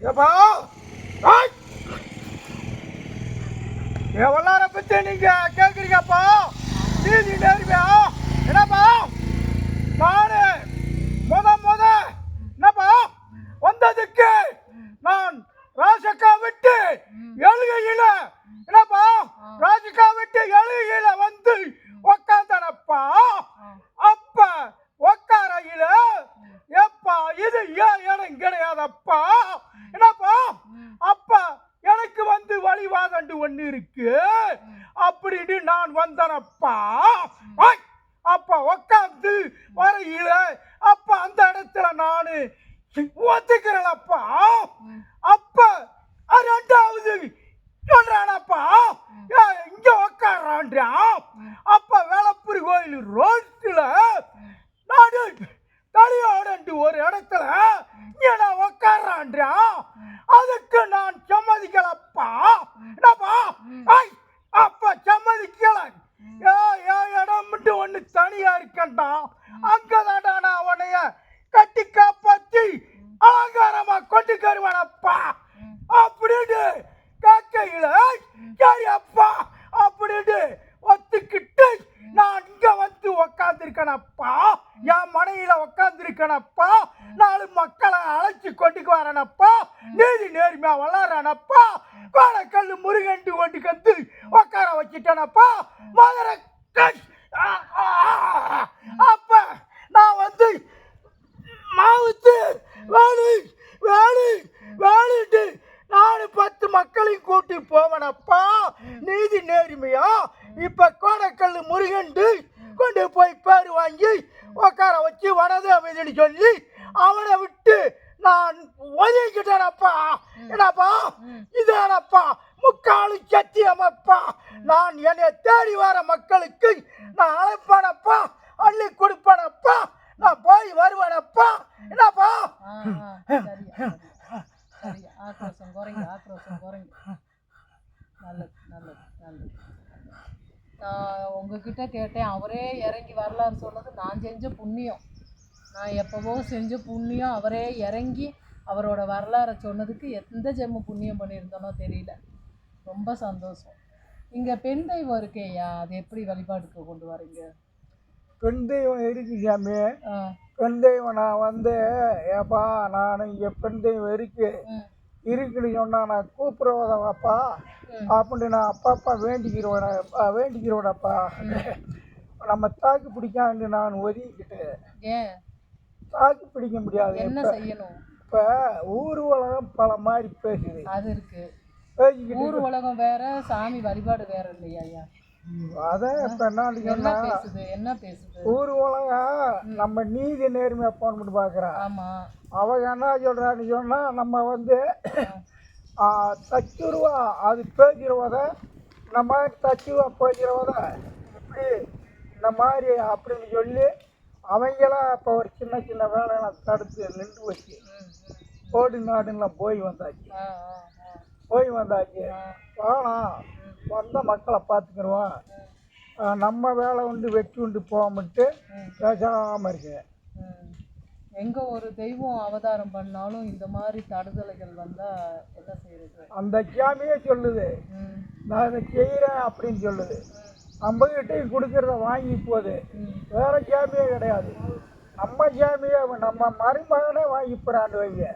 ஏப்பா எவ்வளோ பற்றி நீங்கள் கேட்குறீங்கப்பா நீதி நேர்மையா என்னப்பா நானு என்னப்பா வந்ததுக்கு நான் ராஜக்கா விட்டு எழுகையில் என்னப்பா ராஜக்கா விட்டு எழுகையில் வந்து உக்காந்தனப்பா அப்ப உக்காரையில் எப்பா இது ஏன் இடம் கிடையாதப்பா என்னப்பா அப்ப எனக்கு வந்து வழிவாதண்டு ஒண்ணு இருக்கு அப்படின்னு நான் வந்தனப்பா அப்ப உக்காந்து வரையில அப்ப அந்த இடத்துல நானு ஒத்துக்கிறேன்ப்பா அப்ப ரெண்டாவது சொல்றானப்பா இங்க உக்காடுறான்றான் அப்ப வேளப்பூர் கோயில் ரோட்ல நாடு தலியோடு ஒரு இடத்துல நான் உக்காடுறான்றான் அதுக்கு நான் சம்மதிக்கலப்பா என்னப்பா அப்ப சம்மதிக்கல இடம் மட்டும் ஒண்ணு தனியா இருக்கண்டா அங்கதாடா நான் உன்னைய கட்டி காப்பாத்தி அலங்காரமா கொண்டு கருவானப்பா அப்படின்னு காக்கையில சரி அப்பா அப்படின்னு ஒத்துக்கிட்டு நான் இங்க வந்து உக்காந்துருக்கேனப்பா என் மனையில உக்காந்துருக்கேனப்பா நாலு மக்களை அழைச்சி கொண்டுக்கு வரனப்பா நீதி நேர்மையா வளரானப்பா கோலக்கல்லு முருகண்டு ஒன்று கந்து உக்கார வச்சுட்டேனப்பா மதுரை அப்ப நான் வந்து மாவுத்து வேலைட்டு நானு 10 மக்களையும் கூட்டி போவனப்பா நீதி நேர்மையா இப்ப கோடக்கல்லு முருகண்டு கொண்டு போய் பேர் வாங்கி உக்கார வச்சு வனது அமைதின்னு சொல்லி அவனை விட்டு நான் ஒதுக்கிட்டேனப்பா என்னப்பா இதேனப்பா முக்காலு சத்தியமப்பா நான் என்னை தேடி வர மக்களுக்கு நான் அழைப்பானப்பா அள்ளி கொடுப்பானப்பா நான் போய் வருவேனப்பா என்னப்பா ஆக்ரோஷம் குறைங்க நல்லது நான் உங்ககிட்ட கேட்டேன் அவரே இறங்கி வரலான்னு சொன்னது நான் செஞ்ச புண்ணியம் நான் எப்போவோ செஞ்ச புண்ணியம் அவரே இறங்கி அவரோட வரலாறை சொன்னதுக்கு எந்த ஜென்ம புண்ணியம் பண்ணியிருந்தோனோ தெரியல ரொம்ப சந்தோஷம் இங்கே பெண் தெய்வம் இருக்கேயா அது எப்படி வழிபாட்டுக்கு கொண்டு வரீங்க பெண் தெய்வம் இருக்கு சாமி பெண் தெய்வம் நான் வந்து ஏப்பா நான் இங்கே பெண் தெய்வம் இருக்குன்னு சொன்னால் நான் கூப்பிடுவதாப்பா அப்படின்னு நான் அப்பா வேண்டிக்கிறோடப்பா நம்ம தாக்கு பிடிக்காண்டு நான் ஒதுக்கிட்டு ஏன் தாக்கு பிடிக்க முடியாது என்ன செய்யணும் இப்போ ஊர் உலகம் பல மாதிரி பேசுது அது இருக்கு ஊர் உலகம் வேற சாமி வழிபாடு வேற இல்லையா ஐயா அதான் இப்போ என்ன பேசுது ஊர் உலகம் நம்ம நீதி நேர்மையா போன் பண்ணி பார்க்குறான் ஆமாம் அவங்க என்ன சொல்கிறான்னு சொன்னால் நம்ம வந்து தச்சுருவா அது பேசுகிறவத நம்ம தச்சுவா பேசுகிறவத இப்படி இந்த மாதிரி அப்படின்னு சொல்லி அவங்களாம் இப்போ ஒரு சின்ன வேலையெல்லாம் தடுத்து நின்று வச்சு கோடு நாடுலாம் போய் வந்தாச்சு வேணாம் வந்த மக்களை பார்த்துக்கிடுவோம் நம்ம வேலை உண்டு வெற்றி உண்டு போகாமட்டு பேசாமல் இருக்கு எங்கே ஒரு தெய்வம் அவதாரம் பண்ணாலும் இந்த மாதிரி தடுதலைகள் வந்தால் என்ன செய்யறது அந்த சாமியே சொல்லுது நான் இதை செய்கிறேன் அப்படின்னு சொல்லுது நம்மகிட்டையும் கொடுக்கறத வாங்கி போகுது வேற சாமியே கிடையாது நம்ம சாமியை நம்ம மருமகனே வாங்கி போகிறான்னு வைங்க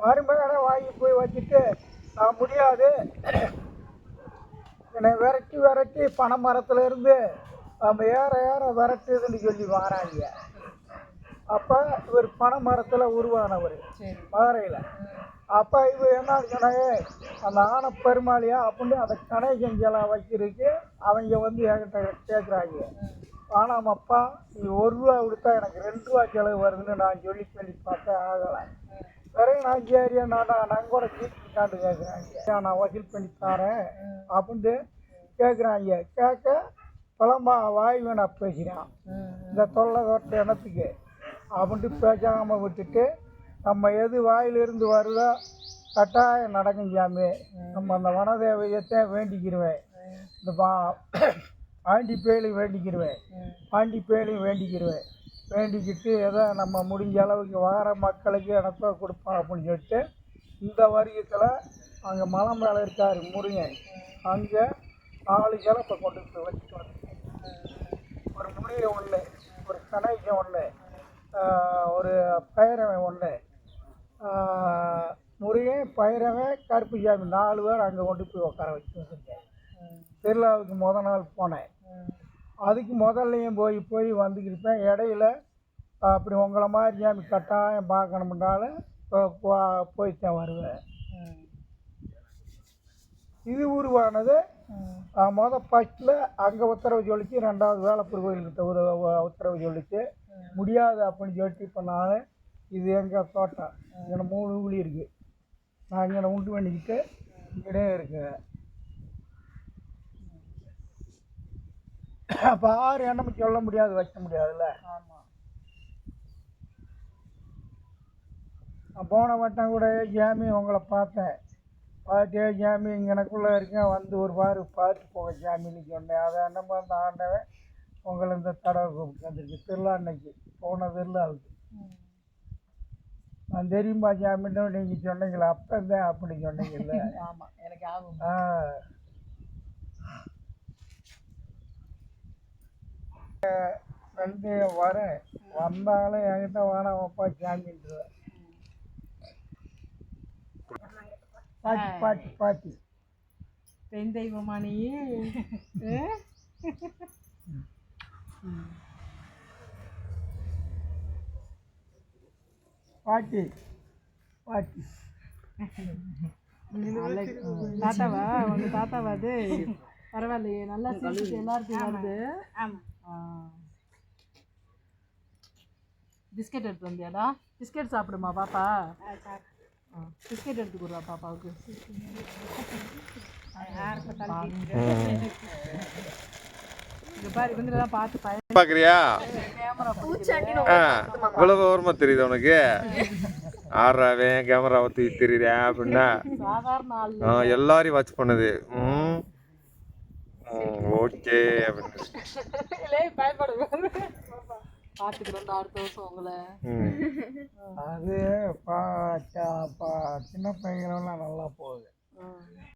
மருமகனை வாங்கி போய் வச்சுட்டு நான் முடியாது என்னை விரட்டி பனை மரத்துலேருந்து நம்ம ஏற விரட்டுதுன்னு சொல்லி வராங்க அப்போ இவர் பனை மரத்தில் உருவானவர் மதுரையில் அப்போ இவர் என்ன சொன்னாங்க அந்த ஆனை பெருமாளியா அப்படின்னு அந்த கணை செஞ்செல்லாம் வைக்கிறதுக்கு அவங்க வந்து என்கிட்ட கேட்குறாங்க ஆனாமப்பா நீ 1 ரூபா கொடுத்தா எனக்கு 2 ரூபா செலவு வருதுன்னு நான் சொல்லி பார்த்தேன் ஆகலை பிறகு நான் சரியா நான் கூட சீட்டாண்டு கேட்குறாங்க நான் வசூல் பண்ணி தரேன் அப்படின்ட்டு கேட்குறாங்க கேட்க பழம்பா வாய் வேணா பேசுகிறான் இந்த தொல்லை தொட்ட இடத்துக்கு அப்படின்ட்டு பேசாமல் விட்டுட்டு நம்ம எது வாயிலிருந்து வருதோ கட்டாயம் நடக்கும் சாமி நம்ம அந்த வனதேவையத்தை வேண்டிக்கிடுவேன் இந்த ஆண்டி பேலையும் வேண்டிக்கிடுவேன் வேண்டிக்கிட்டு ஏதோ நம்ம முடிஞ்ச அளவுக்கு வார மக்களுக்கு எனக்கோ கொடுப்போம் அப்படின்னு சொல்லிட்டு இந்த வருஷத்தில் அங்கே மலை மேலே இருக்கார் முருகன், அங்கே 4 கிழப்பை கொண்டு போய் வச்சுட்டு வந்துட்டேன். ஒரு முனியை ஒன்று, ஒரு கணைக்கம் ஒன்று, ஒரு பைரவன் ஒன்று, முருகன் பைரவன் கருப்புசாமி 4 பேர் அங்கே கொண்டு போய் உட்கார வச்சு வந்துட்டேன். திருவிழாவுக்கு நாள் போனேன். அதுக்கு முதல்லையும் போய் வந்துக்கிருப்பேன். இடையில அப்படி உங்களை மாதிரி சாமி கட்டாயம் பார்க்கணும்னாலும் போய்த்தான் வருவேன். இது உருவானது ஃபஸ்ட்டில் அங்கே உத்தரவு சொல்லிச்சு, 2வது வேலப்பூர் கோயில்கிட்ட ஒரு உத்தரவு சொல்லிச்சு. முடியாது அப்படின்னு சொல்லிட்டு இப்போ நான் இது எங்கள் தோட்டம், இங்கே 3 ஊழி இருக்குது. நான் இங்கே உண்டு பண்ணிக்கிட்டு இங்கே இருக்கேன். அப்போ யார் என்னமும் சொல்ல முடியாது, வைக்க முடியாதுல்ல. நான் போன வட்டம் கூட ஜாமி உங்களை பார்த்தேன், பார்த்தியா ஜாமி எனக்குள்ளே இருக்கேன், வந்து ஒரு பார்த்து போக ஜாமின்னு சொன்னேன். அதை என்னமோ அந்த ஆண்டவன் உங்களை இந்த தடவை கூப்பிட்டு வந்துருக்கு திருவிழா அன்னைக்கு, போன திருவிழாவுக்கு. நான் தெரியுமா ஜாமின்னு நீங்கள் சொன்னீங்களா, அப்போ தான் அப்படி சொன்னீங்கல்ல. ஆமாம், எனக்கு ஆகும். வந்து வரேன், வந்தாலும் என்கிட்ட வேணாமப்பா ஜாமின்ட்டுருவேன். பாட்டி பெண் தெய்வமா நீ? பாட்டி தாத்தாவா? உங்க தாத்தாவா அது? பரவாயில்லையே, நல்லா சிரிச்சு எல்லாருக்கும் வருது. பிஸ்கெட் எடுத்து வந்தியாடா? பிஸ்கெட் சாப்பிடுமா பாப்பா? பிஸ்கெட் எடுத்து கொடுவா பாப்பாவுக்கு. இங்க பாரு, இவங்களெல்லாம் பார்த்து பாக்குறியா? கேமரா இவ்வளவு ஓரமா தெரியுது உனக்கு? ஆறாவே கேமராவை தூக்கி தெரியுறியா அப்படின்னா சாதாரண ஆள் எல்லாரையும் வாட்ச் பண்ணுது. ஓகே அப்படின்னு பார்த்துக்கிறோம் அடுத்த வருஷம் உங்களை. அது சின்ன பையனெல்லாம் நல்லா போகுது.